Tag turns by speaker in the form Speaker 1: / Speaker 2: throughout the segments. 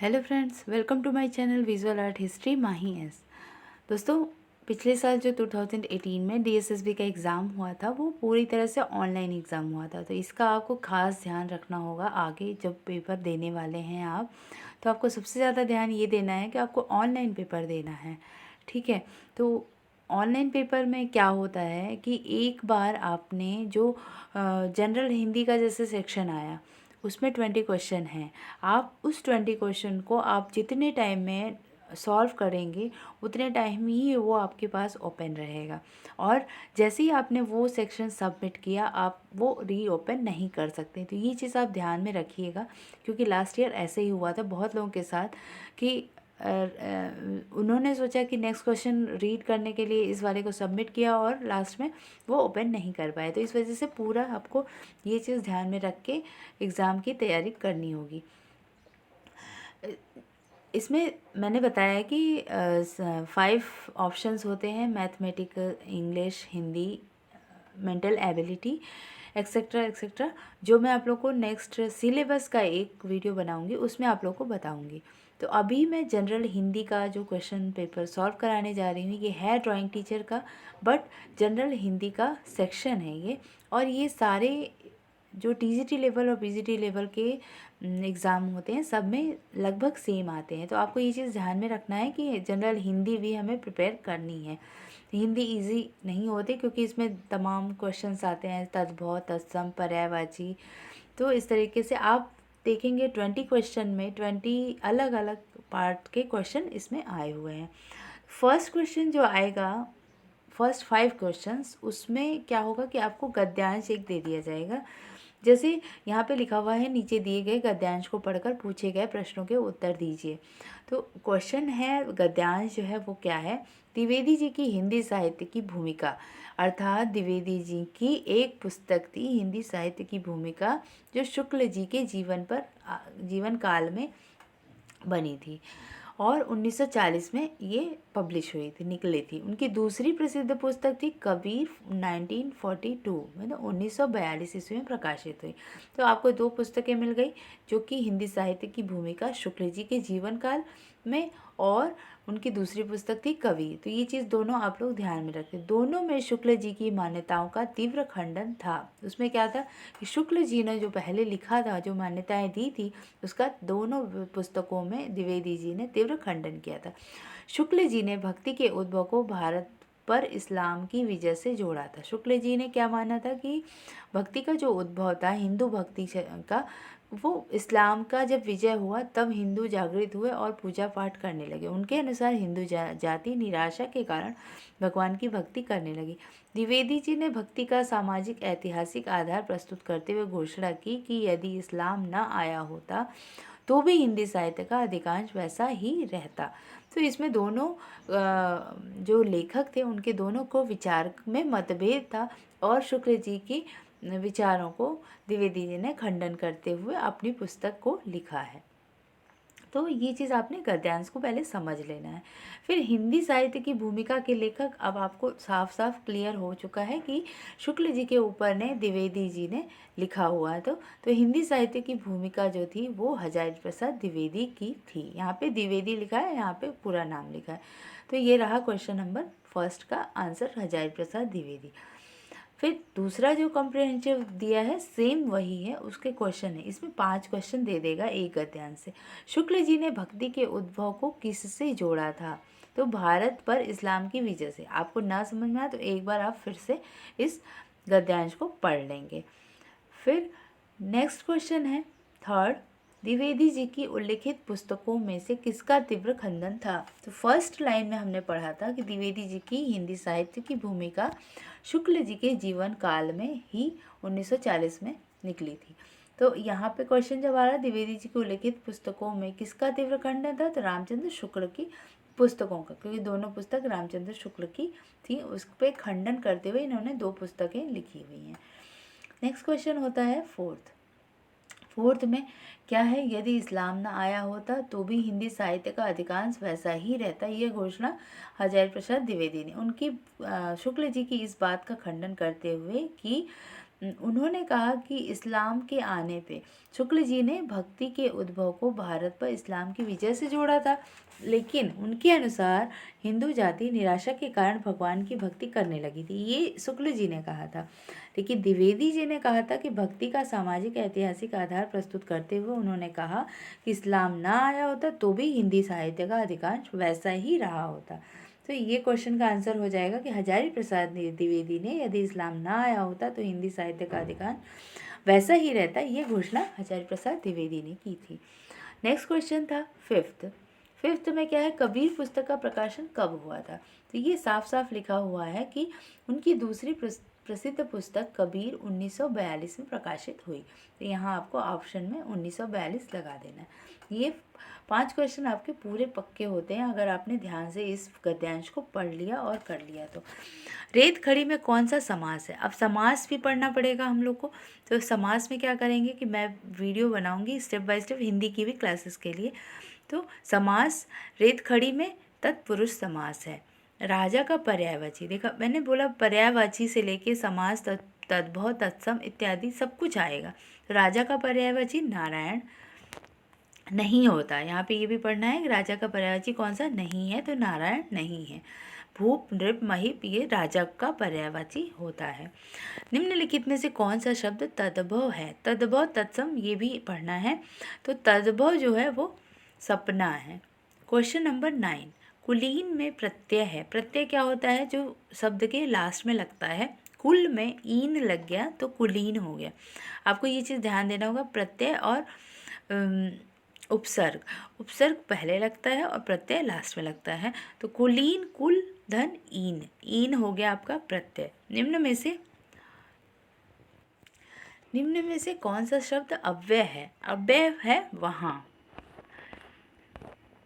Speaker 1: Hello friends, welcome to my channel visual art history Mahi S. दोस्तों, पिछले साल जो 2018 में डीएसएसबी का एग्ज़ाम हुआ था वो पूरी तरह से ऑनलाइन एग्ज़ाम हुआ था। तो इसका आपको ख़ास ध्यान रखना होगा। आगे जब पेपर देने वाले हैं आप, तो आपको सबसे ज़्यादा ध्यान ये देना है कि आपको ऑनलाइन पेपर देना है। ठीक है। तो ऑनलाइन पेपर में क्या होता है कि एक बार आपने जो जनरल हिंदी का जैसे सेक्शन आया, उसमें 20 क्वेश्चन हैं। आप उस 20 क्वेश्चन को आप जितने टाइम में सॉल्व करेंगे उतने टाइम ही वो आपके पास ओपन रहेगा। और जैसे ही आपने वो सेक्शन सबमिट किया, आप वो रीओपन नहीं कर सकते। तो ये चीज़ आप ध्यान में रखिएगा, क्योंकि लास्ट ईयर ऐसे ही हुआ था बहुत लोगों के साथ कि उन्होंने सोचा कि नेक्स्ट क्वेश्चन रीड करने के लिए इस वाले को सबमिट किया और लास्ट में वो ओपन नहीं कर पाए। तो इस वजह से पूरा आपको ये चीज़ ध्यान में रख के एग्ज़ाम की तैयारी करनी होगी। इसमें मैंने बताया कि 5 ऑप्शंस होते हैं: mathematical, English, Hindi, mental ability, etcetera etcetera, जो मैं आप लोग को नेक्स्ट सिलेबस का एक वीडियो बनाऊंगी, उसमें आप लोग को बताऊंगी। तो अभी मैं जनरल हिंदी का जो क्वेश्चन पेपर सॉल्व कराने जा रही हूँ, ये है ड्राइंग टीचर का, बट जनरल हिंदी का सेक्शन है ये। और ये सारे जो टीजीटी लेवल और पीजीटी लेवल के एग्ज़ाम होते हैं, सब में लगभग सेम आते हैं। तो आपको ये चीज़ ध्यान में रखना है कि जनरल हिंदी भी हमें प्रिपेयर करनी है। हिंदी इजी नहीं होती, क्योंकि इसमें तमाम क्वेश्चंस आते हैं: तद्भव, तत्सम, पर्यायवाची। तो इस तरीके से आप देखेंगे 20 क्वेश्चन में 20 अलग अलग पार्ट के क्वेश्चन इसमें आए हुए हैं। फर्स्ट क्वेश्चन जो आएगा, फर्स्ट 5 क्वेश्चंस, उसमें क्या होगा कि आपको गद्यांश एक दे दिया जाएगा। जैसे यहाँ पे लिखा हुआ है, नीचे दिए गए गद्यांश को पढ़कर पूछे गए प्रश्नों के उत्तर दीजिए। तो क्वेश्चन है, गद्यांश जो है वो क्या है: द्विवेदी जी की हिंदी साहित्य की भूमिका। अर्थात द्विवेदी जी की एक पुस्तक थी हिंदी साहित्य की भूमिका, जो शुक्ल जी के जीवन काल में बनी थी और 1940 में ये पब्लिश हुई थी, निकली थी। उनकी दूसरी प्रसिद्ध पुस्तक थी कबीर, 1942, मतलब 1942 ईस्वी में प्रकाशित हुई। तो आपको 2 पुस्तकें मिल गई, जो कि हिंदी साहित्य की भूमिका शुक्ल जी के जीवन काल में, और उनकी दूसरी पुस्तक थी कबीर। तो ये चीज़ दोनों आप लोग ध्यान में रखें। दोनों में शुक्ल जी की मान्यताओं का तीव्र खंडन था। उसमें क्या था कि शुक्ल जी ने जो पहले लिखा था, जो मान्यताएं दी थी, उसका दोनों पुस्तकों में द्विवेदी जी ने तीव्र खंडन किया था। शुक्ल जी ने भक्ति के उद्भव को भारत पर इस्लाम की विजय से जोड़ा था। शुक्ल जी ने क्या माना था कि भक्ति का जो उद्भव था, हिंदू भक्ति का, वो इस्लाम का जब विजय हुआ तब हिंदू जागृत हुए और पूजा पाठ करने लगे। उनके अनुसार हिंदू जाति निराशा के कारण भगवान की भक्ति करने लगी। द्विवेदी जी ने भक्ति का सामाजिक ऐतिहासिक आधार प्रस्तुत करते हुए घोषणा की कि यदि इस्लाम न आया होता तो भी हिंदी साहित्य का अधिकांश वैसा ही रहता। तो इसमें दोनों जो लेखक थे, उनके दोनों को विचार में मतभेद था, और शुक्ल जी की विचारों को द्विवेदी जी ने खंडन करते हुए अपनी पुस्तक को लिखा है। तो ये चीज़ आपने गद्यांश को पहले समझ लेना है। फिर हिंदी साहित्य की भूमिका के लेखक, अब आपको साफ साफ क्लियर हो चुका है कि शुक्ल जी के ऊपर ने द्विवेदी जी ने लिखा हुआ है। तो हिंदी साहित्य की भूमिका जो थी वो हजारी प्रसाद द्विवेदी की थी। यहाँ पे द्विवेदी लिखा है, यहाँ पे पूरा नाम लिखा है। तो ये रहा क्वेश्चन नंबर फर्स्ट का आंसर, हजारी प्रसाद द्विवेदी। फिर दूसरा जो कॉम्प्रिहेंसिव दिया है, सेम वही है, उसके क्वेश्चन है। इसमें 5 क्वेश्चन दे देगा एक गद्यांश से। शुक्ल जी ने भक्ति के उद्भव को किससे जोड़ा था? तो भारत पर इस्लाम की विजय से। आपको ना समझ में आया तो एक बार आप फिर से इस गद्यांश को पढ़ लेंगे। फिर नेक्स्ट क्वेश्चन है थर्ड: द्विवेदी जी की उल्लिखित पुस्तकों में से किसका तीव्र खंडन था? तो फर्स्ट लाइन में हमने पढ़ा था कि द्विवेदी जी की हिंदी साहित्य की भूमिका शुक्ल जी के जीवन काल में ही 1940 में निकली थी। तो यहाँ पे क्वेश्चन जब आ रहा है द्विवेदी जी की उल्लिखित पुस्तकों में किसका तीव्र खंडन था, तो रामचंद्र शुक्ल की पुस्तकों का, क्योंकि दोनों पुस्तक रामचंद्र शुक्ल की थी, उस पर खंडन करते हुए इन्होंने 2 पुस्तकें लिखी हुई हैं। नेक्स्ट क्वेश्चन होता है फोर्थ में क्या है: यदि इस्लाम न आया होता तो भी हिंदी साहित्य का अधिकांश वैसा ही रहता। यह घोषणा हजारी प्रसाद द्विवेदी ने, उनकी शुक्ल जी की इस बात का खंडन करते हुए कि उन्होंने कहा कि इस्लाम के आने पे शुक्ल जी ने भक्ति के उद्भव को भारत पर इस्लाम की विजय से जोड़ा था, लेकिन उनके अनुसार हिंदू जाति निराशा के कारण भगवान की भक्ति करने लगी थी। ये शुक्ल जी ने कहा था। लेकिन द्विवेदी जी ने कहा था कि भक्ति का सामाजिक ऐतिहासिक आधार प्रस्तुत करते हुए उन्होंने कहा कि इस्लाम ना आया होता तो भी हिंदी साहित्य का अधिकांश वैसा ही रहा होता। तो ये क्वेश्चन का आंसर हो जाएगा कि हजारी प्रसाद द्विवेदी ने यदि इस्लाम ना आया होता तो हिंदी साहित्य का अधिकांश वैसा ही रहता। ये घोषणा हजारी प्रसाद द्विवेदी ने की थी। नेक्स्ट क्वेश्चन था फिफ्थ में क्या है, कबीर पुस्तक का प्रकाशन कब हुआ था। तो ये साफ साफ लिखा हुआ है कि उनकी दूसरी प्रसिद्ध पुस्तक कबीर 1942 में प्रकाशित हुई। तो यहाँ आपको ऑप्शन में 1942 लगा देना है। ये 5 क्वेश्चन आपके पूरे पक्के होते हैं अगर आपने ध्यान से इस गद्यांश को पढ़ लिया और कर लिया तो। रेत खड़ी में कौन सा समास है। अब समास भी पढ़ना पड़ेगा हम लोग को। तो समास में क्या करेंगे कि मैं वीडियो बनाऊंगी स्टेप बाय स्टेप हिंदी की भी क्लासेस के लिए। तो समास रेत खड़ी में तत्पुरुष समास है। राजा का पर्यायवाची, देखा मैंने बोला पर्यायवाची से लेके समास तद्भव तत्सम इत्यादि सब कुछ आएगा। तो राजा का पर्यायवाची नारायण नहीं होता। यहाँ पे ये भी पढ़ना है कि राजा का पर्यायवाची कौन सा नहीं है, तो नारायण नहीं है। भूप नृप महिप ये राजा का पर्यायवाची होता है। निम्नलिखित में से कौन सा शब्द तद्भव है। तद्भव तत्सम ये भी पढ़ना है। तो तद्भव जो है वो सपना है। क्वेश्चन नंबर 9, कुलीन में प्रत्यय है। प्रत्यय क्या होता है, जो शब्द के लास्ट में लगता है। कुल में ईन लग गया तो कुलीन हो गया। आपको ये चीज़ ध्यान देना होगा। प्रत्यय और उपसर्ग पहले लगता है और प्रत्यय लास्ट में लगता है। तो कुलीन कुल धन ईन हो गया आपका प्रत्यय। निम्न में से कौन सा शब्द अव्यय है। अव्यय है वहाँ।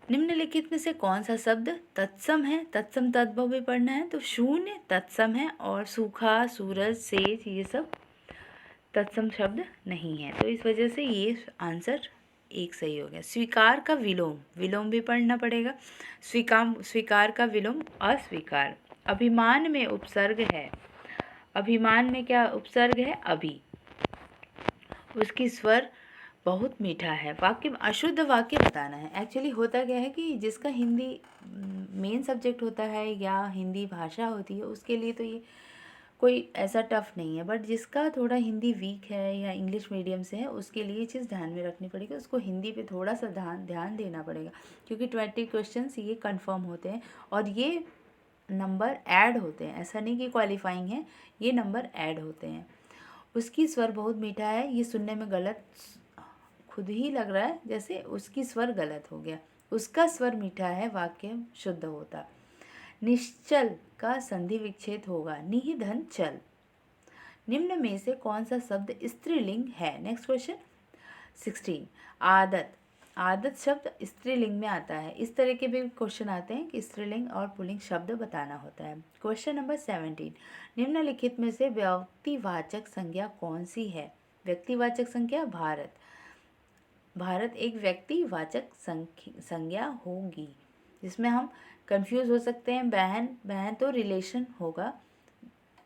Speaker 1: निम्नलिखित में से कौन सा शब्द तत्सम है। तत्सम तद्भव भी पढ़ना है। तो शून्य तत्सम है और सूखा सूरज सेज ये सब तत्सम शब्द नहीं है। तो इस वजह से ये आंसर एक सही हो गया। स्वीकार का विलोम भी पढ़ना पड़ेगा। स्वीकार का विलोम अस्वीकार। अभिमान में उपसर्ग है। अभिमान में क्या उपसर्ग है, अभी। उसकी स्वर बहुत मीठा है। वाक्य में अशुद्ध वाक्य बताना है। एक्चुअली होता क्या है कि जिसका हिंदी मेन सब्जेक्ट होता है या हिंदी भाषा होती है उसके लिए तो ये कोई ऐसा टफ नहीं है, बट जिसका थोड़ा हिंदी वीक है या इंग्लिश मीडियम से है उसके लिए ये चीज़ ध्यान में रखनी पड़ेगी। उसको हिंदी पे थोड़ा सा ध्यान देना पड़ेगा, क्योंकि 20 क्वेश्चंस ये कंफर्म होते हैं और ये नंबर ऐड होते हैं। ऐसा नहीं कि क्वालिफाइंग है, ये नंबर ऐड होते हैं। उसकी स्वर बहुत मीठा है, ये सुनने में गलत खुद ही लग रहा है जैसे उसकी स्वर गलत हो गया। उसका स्वर मीठा है, वाक्य शुद्ध होता। निश्चल का संधि विच्छेद होगा, निहि धन चल। निम्न में से कौन सा शब्द स्त्रीलिंग है। नेक्स्ट क्वेश्चन 16, आदत शब्द स्त्रीलिंग में आता है। इस तरह के भी क्वेश्चन आते हैं कि स्त्रीलिंग और पुल्लिंग शब्द बताना होता है। क्वेश्चन नंबर 17, निम्नलिखित में से व्यक्तिवाचक संज्ञा कौन सी है। व्यक्तिवाचक संज्ञा भारत एक व्यक्तिवाचक संज्ञा होगी, जिसमें हम कंफ्यूज हो सकते हैं। बहन तो रिलेशन होगा,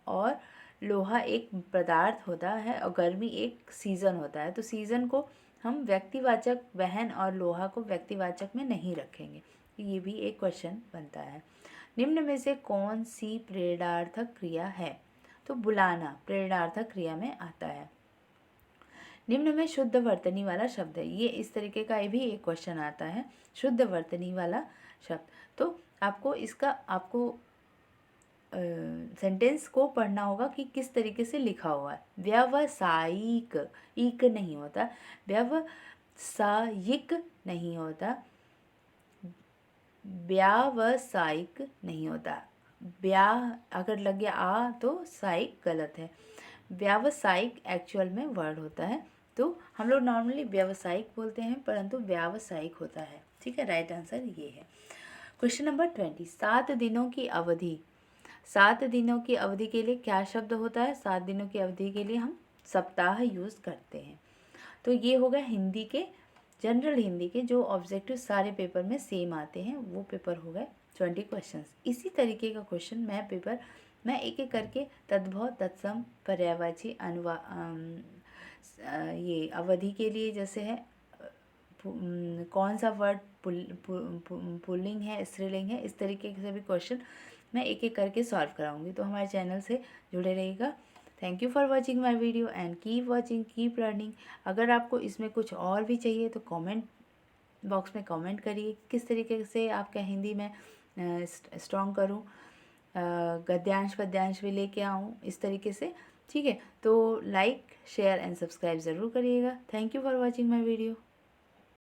Speaker 1: और लोहा एक पदार्थ होता है और गर्मी एक सीज़न होता है। तो सीज़न को हम व्यक्तिवाचक, बहन और लोहा को व्यक्तिवाचक में नहीं रखेंगे। ये भी एक क्वेश्चन बनता है। निम्न में से कौन सी प्रेरणार्थक क्रिया है। तो बुलाना प्रेरणार्थक क्रिया में आता है। निम्न में शुद्ध वर्तनी वाला शब्द है। ये इस तरीके का भी एक क्वेश्चन आता है, शुद्ध वर्तनी वाला शब्द। तो आपको सेंटेंस को पढ़ना होगा कि किस तरीके से लिखा हुआ है। व्यावसायिक, इक नहीं होता, व्यावसायिक नहीं होता, व्यावसायिक नहीं होता। अगर लग गया आ तो साइक गलत है। व्यावसायिक एक्चुअल में वर्ड होता है। तो हम लोग नॉर्मली व्यावसायिक बोलते हैं, परंतु व्यावसायिक होता है। ठीक है, राइट आंसर ये है। क्वेश्चन नंबर 20, 7 दिनों की अवधि। 7 दिनों की अवधि के लिए क्या शब्द होता है। 7 दिनों की अवधि के लिए हम सप्ताह यूज़ करते हैं। तो ये होगा हिंदी के, जनरल हिंदी के जो ऑब्जेक्टिव सारे पेपर में सेम आते हैं, वो पेपर हो गए 20 क्वेश्चंस। इसी तरीके का क्वेश्चन मैं पेपर मैं एक एक करके तद्भव, तत्सम, पर्यायवाची, ये अवधि के लिए जैसे है कौन सा वर्ड पुल्लिंग है, स्त्रीलिंग है, इस तरीके के सभी क्वेश्चन मैं एक एक करके सॉल्व कराऊंगी। तो हमारे चैनल से जुड़े रहिएगा। Thank you for watching my video and keep watching, keep learning. अगर आपको इसमें कुछ और भी चाहिए तो कमेंट बॉक्स में कमेंट करिए किस तरीके से आपका हिंदी में स्ट्रॉन्ग करूं, गद्यांश पद्यांश भी लेके आऊं इस तरीके से। ठीक है, तो लाइक शेयर एंड सब्सक्राइब ज़रूर करिएगा। Thank you for watching my video.